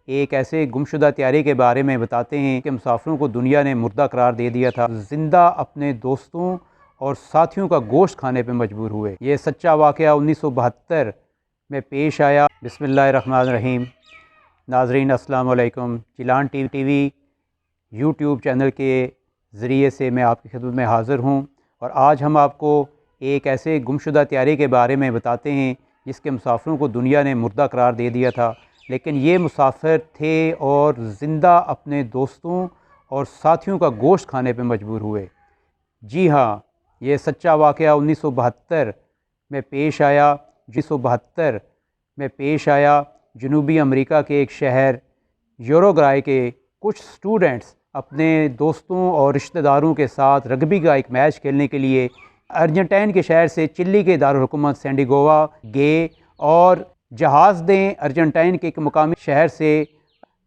ایک ایسے گمشدہ طیارے کے بارے میں بتاتے ہیں کہ مسافروں کو دنیا نے مردہ قرار دے دیا تھا، زندہ اپنے دوستوں اور ساتھیوں کا گوشت کھانے پہ مجبور ہوئے۔ یہ سچا واقعہ 1972 میں پیش آیا۔ بسم اللہ الرحمن الرحیم۔ ناظرین السلام علیکم۔ جیلان ٹی وی یوٹیوب چینل کے ذریعے سے میں آپ کی خدمت میں حاضر ہوں، اور آج ہم آپ کو ایک ایسے گمشدہ طیارے کے بارے میں بتاتے ہیں جس کے مسافروں کو دنیا نے مردہ قرار دے دیا تھا، لیکن یہ مسافر تھے اور زندہ اپنے دوستوں اور ساتھیوں کا گوشت کھانے پہ مجبور ہوئے۔ جی ہاں، یہ سچا واقعہ 1972 میں پیش آیا۔ جنوبی امریکہ کے ایک شہر یوروگوائے کے کچھ سٹوڈنٹس اپنے دوستوں اور رشتہ داروں کے ساتھ رگبی کا ایک میچ کھیلنے کے لیے ارجنٹائن کے شہر سے چلی کے دارالحکومت سینٹیاگو گئے، اور جہاز نے ارجنٹائن کے ایک مقامی شہر سے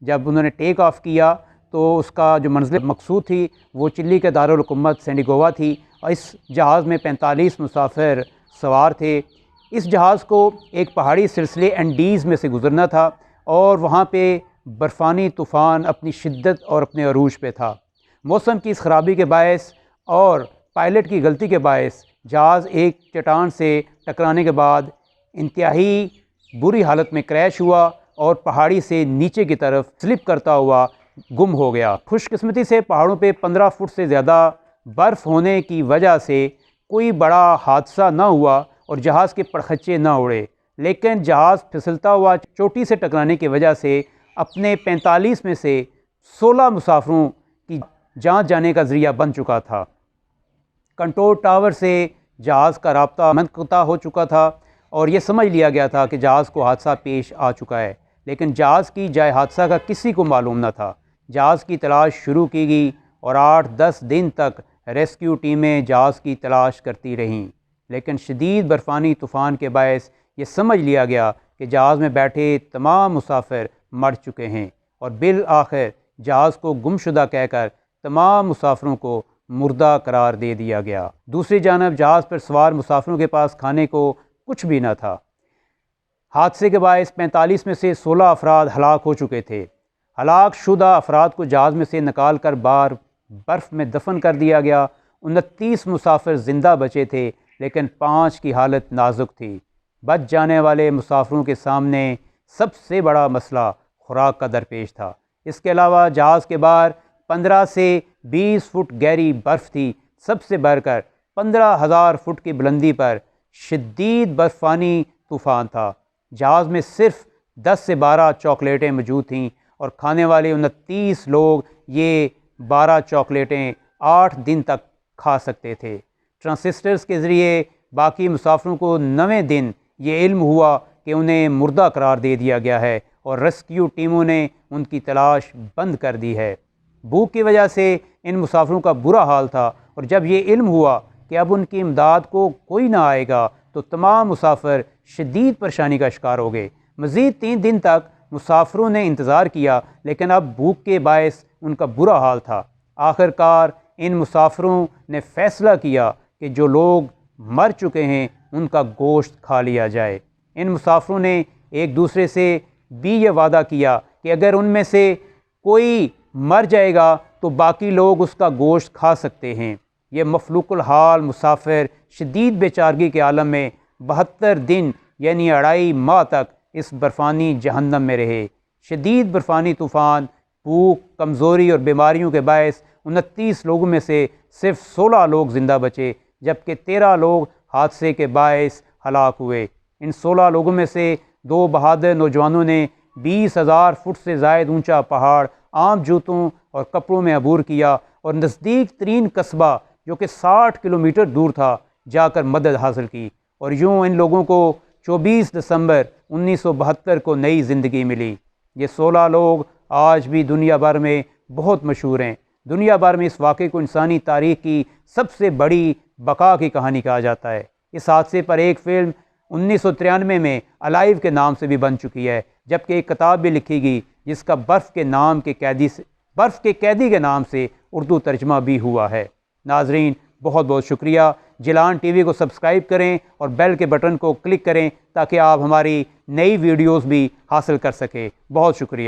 جب انہوں نے ٹیک آف کیا تو اس کا جو منزل مقصود تھی وہ چلی کے دارالحکومت سینٹیاگو تھی، اور اس جہاز میں 45 مسافر سوار تھے۔ اس جہاز کو ایک پہاڑی سلسلے اینڈیز میں سے گزرنا تھا، اور وہاں پہ برفانی طوفان اپنی شدت اور اپنے عروج پہ تھا۔ موسم کی اس خرابی کے باعث اور پائلٹ کی غلطی کے باعث جہاز ایک چٹان سے ٹکرانے کے بعد انتہائی بری حالت میں کریش ہوا اور پہاڑی سے نیچے کی طرف سلپ کرتا ہوا گم ہو گیا۔ خوش قسمتی سے پہاڑوں پہ 15 فٹ سے زیادہ برف ہونے کی وجہ سے کوئی بڑا حادثہ نہ ہوا اور جہاز کے پرخچے نہ اڑے، لیکن جہاز پھسلتا ہوا چوٹی سے ٹکرانے کی وجہ سے اپنے 45 میں سے 16 مسافروں کی جان جانے کا ذریعہ بن چکا تھا۔ کنٹرول ٹاور سے جہاز کا رابطہ منقطع ہو چکا تھا اور یہ سمجھ لیا گیا تھا کہ جہاز کو حادثہ پیش آ چکا ہے، لیکن جہاز کی جائے حادثہ کا کسی کو معلوم نہ تھا۔ جہاز کی تلاش شروع کی گئی اور 8-10 دن تک ریسکیو ٹیمیں جہاز کی تلاش کرتی رہیں، لیکن شدید برفانی طوفان کے باعث یہ سمجھ لیا گیا کہ جہاز میں بیٹھے تمام مسافر مر چکے ہیں، اور بالآخر جہاز کو گمشدہ کہہ کر تمام مسافروں کو مردہ قرار دے دیا گیا۔ دوسری جانب جہاز پر سوار مسافروں کے پاس کھانے کو کچھ بھی نہ تھا۔ حادثے کے باعث 45 میں سے 16 افراد ہلاک ہو چکے تھے۔ ہلاک شدہ افراد کو جہاز میں سے نکال کر باہر برف میں دفن کر دیا گیا۔ 29 مسافر زندہ بچے تھے، لیکن 5 کی حالت نازک تھی۔ بچ جانے والے مسافروں کے سامنے سب سے بڑا مسئلہ خوراک کا درپیش تھا۔ اس کے علاوہ جہاز کے باہر 15 سے 20 فٹ گہری برف تھی۔ سب سے بڑھ کر 15,000 فٹ کی بلندی پر شدید برفانی طوفان تھا۔ جہاز میں صرف 10 سے 12 چاکلیٹیں موجود تھیں، اور کھانے والے 29 لوگ یہ 12 چاکلیٹیں 8 دن تک کھا سکتے تھے۔ ٹرانسسٹرز کے ذریعے باقی مسافروں کو 9ویں دن یہ علم ہوا کہ انہیں مردہ قرار دے دیا گیا ہے، اور ریسکیو ٹیموں نے ان کی تلاش بند کر دی ہے۔ بھوک کی وجہ سے ان مسافروں کا برا حال تھا، اور جب یہ علم ہوا کہ اب ان کی امداد کو کوئی نہ آئے گا تو تمام مسافر شدید پریشانی کا شکار ہو گئے۔ مزید 3 دن تک مسافروں نے انتظار کیا، لیکن اب بھوک کے باعث ان کا برا حال تھا۔ آخر کار ان مسافروں نے فیصلہ کیا کہ جو لوگ مر چکے ہیں ان کا گوشت کھا لیا جائے۔ ان مسافروں نے ایک دوسرے سے بھی یہ وعدہ کیا کہ اگر ان میں سے کوئی مر جائے گا تو باقی لوگ اس کا گوشت کھا سکتے ہیں۔ یہ مفلوق الحال مسافر شدید بے چارگی کے عالم میں 72 دن یعنی 2.5 ماہ تک اس برفانی جہنم میں رہے۔ شدید برفانی طوفان، بھوک، کمزوری اور بیماریوں کے باعث 29 لوگوں میں سے صرف 16 لوگ زندہ بچے، جبکہ 13 لوگ حادثے کے باعث ہلاک ہوئے۔ ان 16 لوگوں میں سے 2 بہادر نوجوانوں نے 20,000 فٹ سے زائد اونچا پہاڑ عام جوتوں اور کپڑوں میں عبور کیا، اور نزدیک ترین قصبہ جو کہ 60 کلومیٹر دور تھا جا کر مدد حاصل کی، اور یوں ان لوگوں کو 24 دسمبر 1972 کو نئی زندگی ملی۔ یہ 16 لوگ آج بھی دنیا بھر میں بہت مشہور ہیں۔ دنیا بھر میں اس واقعے کو انسانی تاریخ کی سب سے بڑی بقا کی کہانی کہا جاتا ہے۔ اس حادثے پر ایک فلم 1993 میں الائیو کے نام سے بھی بن چکی ہے، جبکہ ایک کتاب بھی لکھی گئی جس کا برف کے قیدی کے نام سے اردو ترجمہ بھی ہوا ہے۔ ناظرین، بہت بہت شکریہ۔ جیلان ٹی وی کو سبسکرائب کریں اور بیل کے بٹن کو کلک کریں تاکہ آپ ہماری نئی ویڈیوز بھی حاصل کر سکیں۔ بہت شکریہ۔